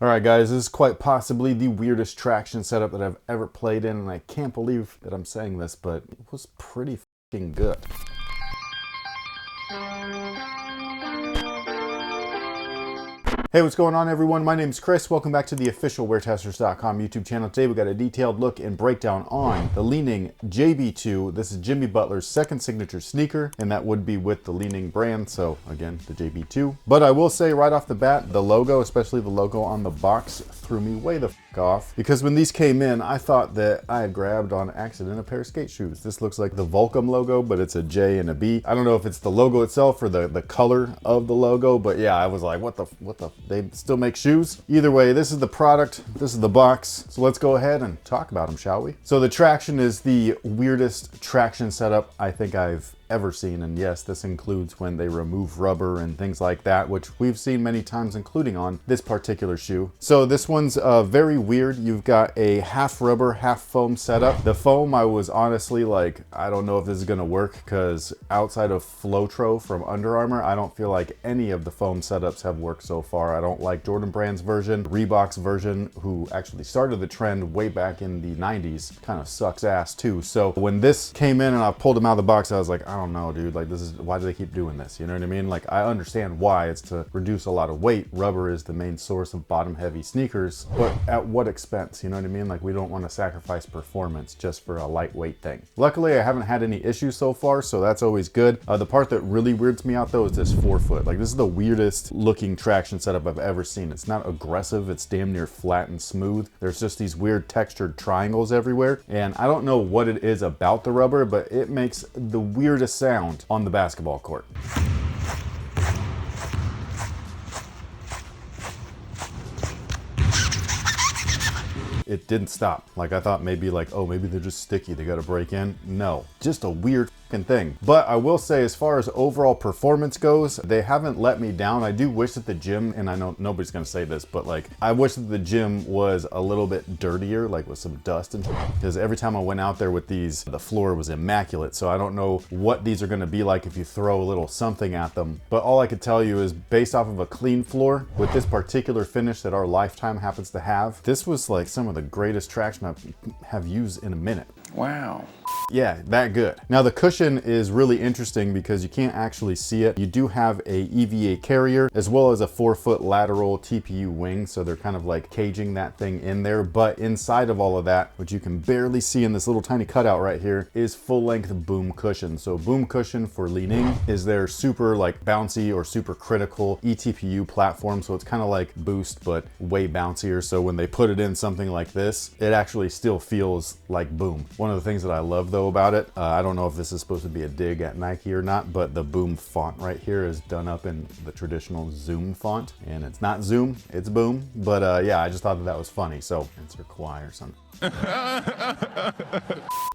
Alright guys, this is quite possibly the weirdest traction setup that I've ever played in, and I can't believe that I'm saying this, but it was pretty fucking good. Hey, what's going on everyone? My name's Chris. Welcome back to the official WearTesters.com YouTube channel. Today we got a detailed look and breakdown on the Li-Ning JB2. This is Jimmy Butler's second signature sneaker, and that would be with the Li-Ning brand, so again, the JB2. But I will say right off the bat, the logo, especially the logo on the box, threw me way the fuck off. Because when these came in, I thought that I had grabbed on accident a pair of skate shoes. This looks like the Volcom logo, but it's a J and a B. I don't know if it's the logo itself or the color of the logo, but yeah, I was like, what the, they still make shoes? Either way, this is the product, this is the box. So let's go ahead and talk about them, shall we? So the traction is the weirdest traction setup I think I've ever seen, and yes, this includes when they remove rubber and things like that, which we've seen many times, including on this particular shoe. So this one's very weird. You've got a half rubber, half foam setup. The foam, I was honestly like, I don't know if this is gonna work, because outside of Flotro from Under Armour, I don't feel like any of the foam setups have worked so far. I don't like Jordan Brand's version. Reebok's version, who actually started the trend way back in the 90s, kind of sucks ass too. So when this came in and I pulled them out of the box, I was like, I don't know, dude, like, this is, why do they keep doing this? You know what I mean? Like, I understand why. It's to reduce a lot of weight. Rubber is the main source of bottom heavy sneakers, but at what expense? You know what I mean? Like, we don't want to sacrifice performance just for a lightweight thing. Luckily, I haven't had any issues so far, so that's always good. The part that really weirds me out though is this forefoot. Like, this is the weirdest looking traction setup I've ever seen. It's not aggressive. It's damn near flat and smooth. There's just these weird textured triangles everywhere. And I don't know what it is about the rubber, but it makes the weirdest sound on the basketball court. It didn't stop. Like, I thought maybe like, oh, maybe they're just sticky, they gotta break in. No, just a weird thing. But I will say, as far as overall performance goes, they haven't let me down. I do wish that the gym, and I know nobody's gonna say this, but like, I wish that the gym was a little bit dirtier, like with some dust, and because every time I went out there with these, the floor was immaculate. So I don't know what these are gonna be like if you throw a little something at them. But all I could tell you is, based off of a clean floor with this particular finish that our Lifetime happens to have, this was like some of the greatest traction I have used in a minute. Wow. Yeah, that good. Now the cushion is really interesting because you can't actually see it. You do have a EVA carrier as well as a 4-foot lateral TPU wing, so they're kind of like caging that thing in there. But inside of all of that, which you can barely see in this little tiny cutout right here, is full-length boom cushion. So boom cushion for Li-Ning is their super like bouncy or super critical eTPU platform. So it's kind of like Boost, but way bouncier. So when they put it in something like this, it actually still feels like boom. One of the things that I love though about it, I don't know if this is supposed to be a dig at Nike or not, but the boom font right here is done up in the traditional Zoom font, and it's not Zoom, it's boom. But yeah, I just thought that that was funny. So answer Kawhi or something.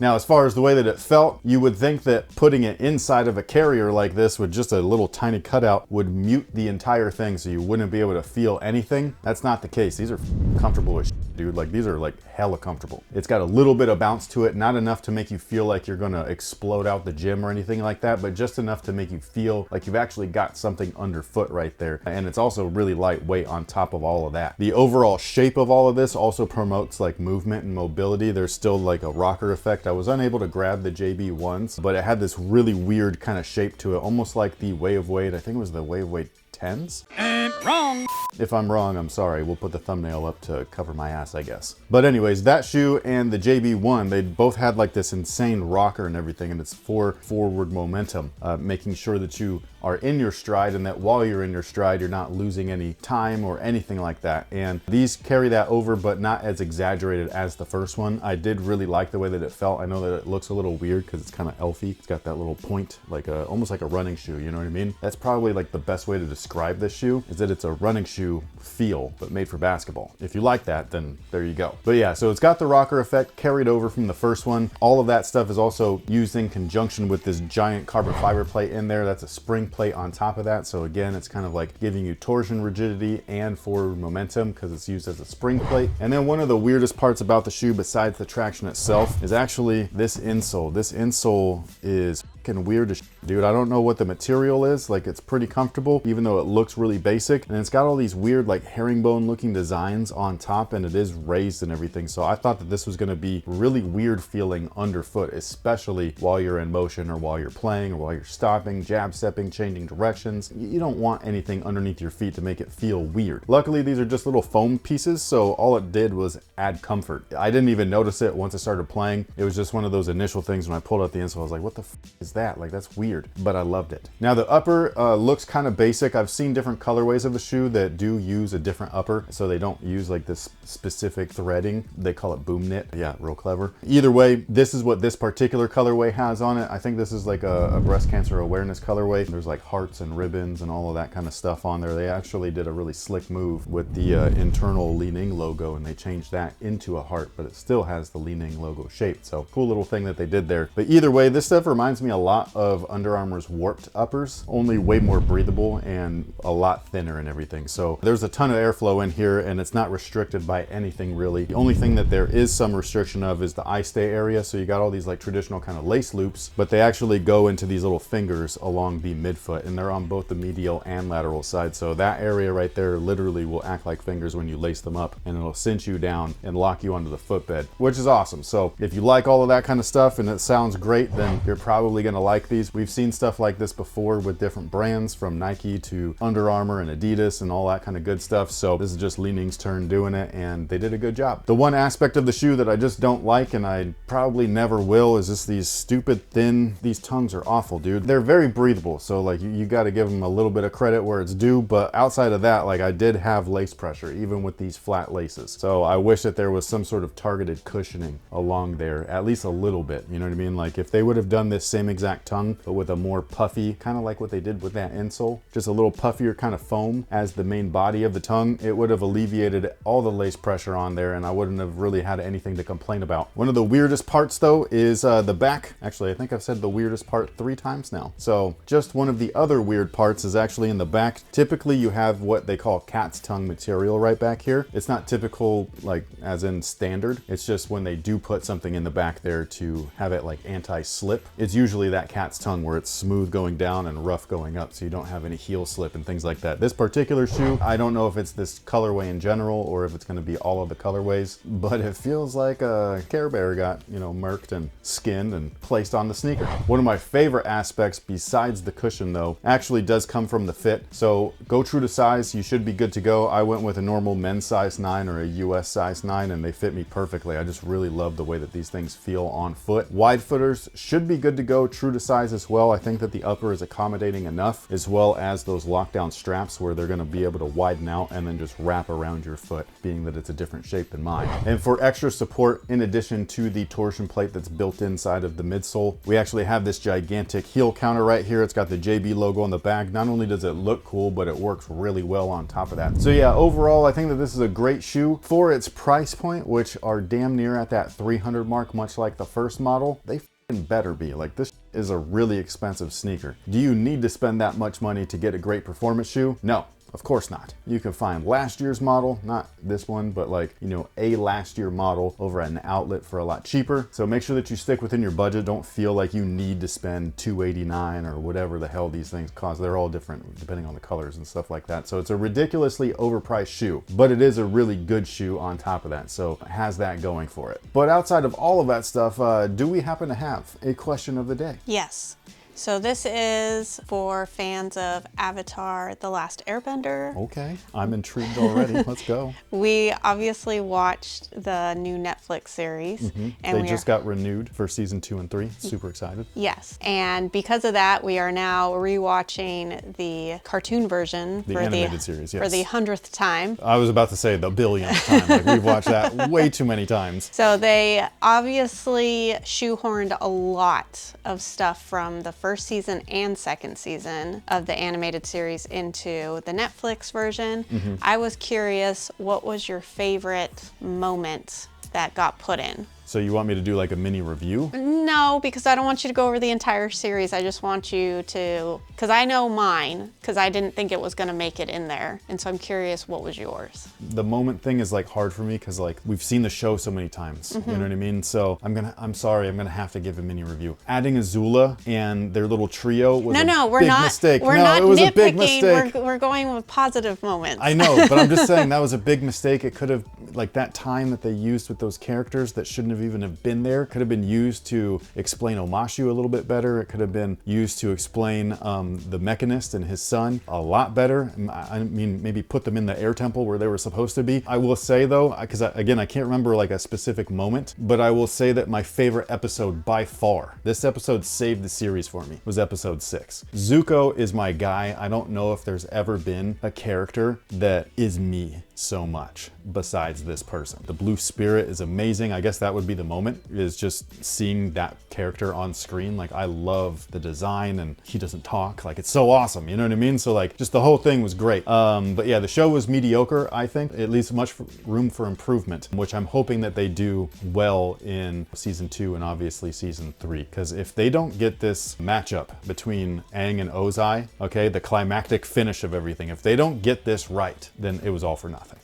Now, as far as the way that it felt, you would think that putting it inside of a carrier like this with just a little tiny cutout would mute the entire thing so you wouldn't be able to feel anything. That's not the case. These are comfortable as shit, dude. Like, these are like hella comfortable. It's got a little bit of bounce to it, not enough to make you feel like you're gonna explode out the gym or anything like that, but just enough to make you feel like you've actually got something underfoot right there. And it's also really lightweight on top of all of that. The overall shape of all of this also promotes like movement and mobility. There's still like a rocker effect. I was unable to grab the JB ones, but it had this really weird kind of shape to it, almost like the Wave Weight. I think it was the Wave Weight 10s. And wrong. If I'm wrong, I'm sorry. We'll put the thumbnail up to cover my ass, I guess. But anyways, that shoe and the JB1, they both had like this insane rocker and everything, and it's for forward momentum, making sure that you are in your stride, and that while you're in your stride, you're not losing any time or anything like that. And these carry that over, but not as exaggerated as the first one. I did really like the way that it felt. I know that it looks a little weird because it's kind of elfy. It's got that little point, like almost like a running shoe, you know what I mean? That's probably like the best way to describe this shoe, is that it's a running shoe feel, but made for basketball. If you like that, then there you go. But yeah, so it's got the rocker effect carried over from the first one. All of that stuff is also used in conjunction with this giant carbon fiber plate in there. That's a spring plate on top of that. So again, it's kind of like giving you torsion rigidity and forward momentum because it's used as a spring plate. And then one of the weirdest parts about the shoe, besides the traction itself, is actually this insole. This insole is fucking weird as shit, dude. I don't know what the material is. Like, it's pretty comfortable, even though it looks really basic. And it's got all these weird, like, herringbone looking designs on top, and it is raised and everything. So I thought that this was gonna be really weird feeling underfoot, especially while you're in motion or while you're playing or while you're stopping, jab stepping, changing directions. You don't want anything underneath your feet to make it feel weird. Luckily, these are just little foam pieces, so all it did was add comfort. I didn't even notice it once I started playing. It was just one of those initial things when I pulled out the insole. I was like, what the f is that? Like, that's weird, but I loved it. Now the upper looks kind of basic. I've seen different colorways of the shoe that do use a different upper, so they don't use like this specific threading. They call it boom knit. Yeah, real clever. Either way, this is what this particular colorway has on it. I think this is like a breast cancer awareness colorway. There's like hearts and ribbons and all of that kind of stuff on there. They actually did a really slick move with the internal Li-Ning logo, and they changed that into a heart, but it still has the Li-Ning logo shape. So cool little thing that they did there. But either way, this stuff reminds me a lot of Under Armour's Warped uppers, only way more breathable and a lot thinner and everything. So there's a ton of airflow in here, and it's not restricted by anything really. The only thing that there is some restriction of is the eye stay area. So you got all these like traditional kind of lace loops, but they actually go into these little fingers along the midfoot, and they're on both the medial and lateral side. So that area right there literally will act like fingers when you lace them up, and it'll cinch you down and lock you onto the footbed, which is awesome. So if you like all of that kind of stuff and it sounds great, then you're probably gonna like these. We've seen stuff like this before with different brands, from Nike to Under Armour and Adidas and all that kind of good stuff. So this is just Li-Ning's turn doing it, and they did a good job. The one aspect of the shoe that I just don't like, and I probably never will, is just these stupid thin, these tongues are awful, dude. They're very breathable, so like you got to give them a little bit of credit where it's due, but outside of that, like I did have lace pressure even with these flat laces. So I wish that there was some sort of targeted cushioning along there, at least a little bit, you know what I mean? Like if they would have done this same exact tongue, but with a more puffy, kind of like what they did with that insole, just a little puffier kind of foam as the main body of the tongue, it would have alleviated all the lace pressure on there, and I wouldn't have really had anything to complain about. One of the weirdest parts though is the back. Actually, I think I've said the weirdest part 3 times now. So just one of the other weird parts is actually in the back. Typically you have what they call cat's tongue material right back here. It's not typical like as in standard. It's just when they do put something in the back there to have it like anti-slip, it's usually that cat's tongue where it's smooth going down and rough going up, so you don't have any heel slip and things like that. This particular shoe, I don't know if it's this colorway in general or if it's going to be all of the colorways, but it feels like a Care Bear got, you know, murked and skinned and placed on the sneaker. One of my favorite aspects besides the cushion though actually does come from the fit. So go true to size, you should be good to go. I went with a normal men's size 9 or a US size 9, and they fit me perfectly. I just really love the way that these things feel on foot. Wide footers should be good to go, true to size as well. I think that the upper is accommodating enough, as well as those lockdown straps where they're going to be able to widen out and then just wrap around your foot, being that it's a different shape than mine. And for extra support, in addition to the torsion plate that's built inside of the midsole, we actually have this gigantic heel counter right here. It's got the JB logo on the back. Not only does it look cool, but it works really well on top of that. So yeah, overall, I think that this is a great shoe for its price point, which are damn near at that 300 mark, much like the first model. They better be. Like, this is a really expensive sneaker. Do you need to spend that much money to get a great performance shoe? No. Of course not. You can find last year's model, not this one, but like, you know, a last year model over at an outlet for a lot cheaper. So make sure that you stick within your budget. Don't feel like you need to spend $289 or whatever the hell these things cost. They're all different depending on the colors and stuff like that. So it's a ridiculously overpriced shoe, but it is a really good shoe on top of that. So it has that going for it. But outside of all of that stuff, do we happen to have a question of the day? Yes. So this is for fans of Avatar: The Last Airbender. Okay, I'm intrigued already. Let's go. We obviously watched the new Netflix series. And they just got renewed for season 2 and 3. Super excited. Yes, and because of that, we are now rewatching the cartoon version The animated series, yes. for the 100th time. I was about to say the 1000th time. Like, we've watched that way too many times. So they obviously shoehorned a lot of stuff from the first season and second season of the animated series into the Netflix version. I was curious, what was your favorite moment that got put in? So you want me to do like a mini review? No, because I don't want you to go over the entire series. I just want you to, because I know mine, because I didn't think it was going to make it in there. And so I'm curious, what was yours? The moment thing is like hard for me because like we've seen the show so many times. You know what I mean? So I'm sorry, I'm gonna have to give a mini review. Adding Azula and their little trio was a we're big not, mistake. We're no, not it was nitpicking. a big mistake. We're going with positive moments. I know, but I'm just saying that was a big mistake. It could have, like that time that they used with those characters that shouldn't have even have been there, could have been used to explain Omashu a little bit better. It could have been used to explain the Mechanist and his son a lot better. I mean, maybe put them in the air temple where they were supposed to be. I will say though, because again, I can't remember like a specific moment, but I will say that my favorite episode by far, this episode saved the series for me, was episode 6. Zuko is my guy. I don't know if there's ever been a character that is me so much besides this person. The blue spirit is amazing. I guess that would be the moment, is just seeing that character on screen. Like I love the design, and he doesn't talk. Like it's so awesome, you know what I mean? So like just the whole thing was great. But yeah, the show was mediocre, I think. It leaves much room for improvement, which I'm hoping that they do well in season 2 and obviously season 3. Because if they don't get this matchup between Aang and Ozai, okay, the climactic finish of everything, if they don't get this right, then it was all for nothing.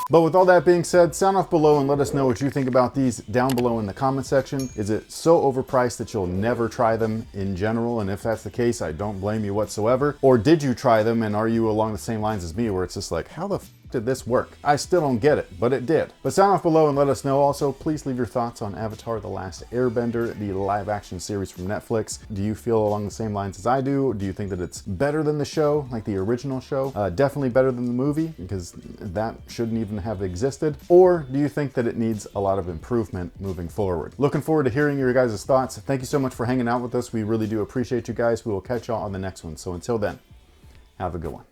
But with all that being said, sound off below and let us know what you think about these down below in the comment section. Is it so overpriced that you'll never try them in general? And if that's the case, I don't blame you whatsoever. Or did you try them, and are you along the same lines as me where it's just like, how the f did this work? I still don't get it, but it did. But sound off below and let us know. Also, please leave your thoughts on Avatar: The Last Airbender, the live action series from Netflix. Do you feel along the same lines as I do? Do you think that it's better than the show, like the original show? Definitely better than the movie, because that shouldn't even have existed. Or do you think that it needs a lot of improvement moving forward? Looking forward to hearing your guys' thoughts. Thank you so much for hanging out with us. We really do appreciate you guys. We will catch y'all on the next one. So until then, have a good one.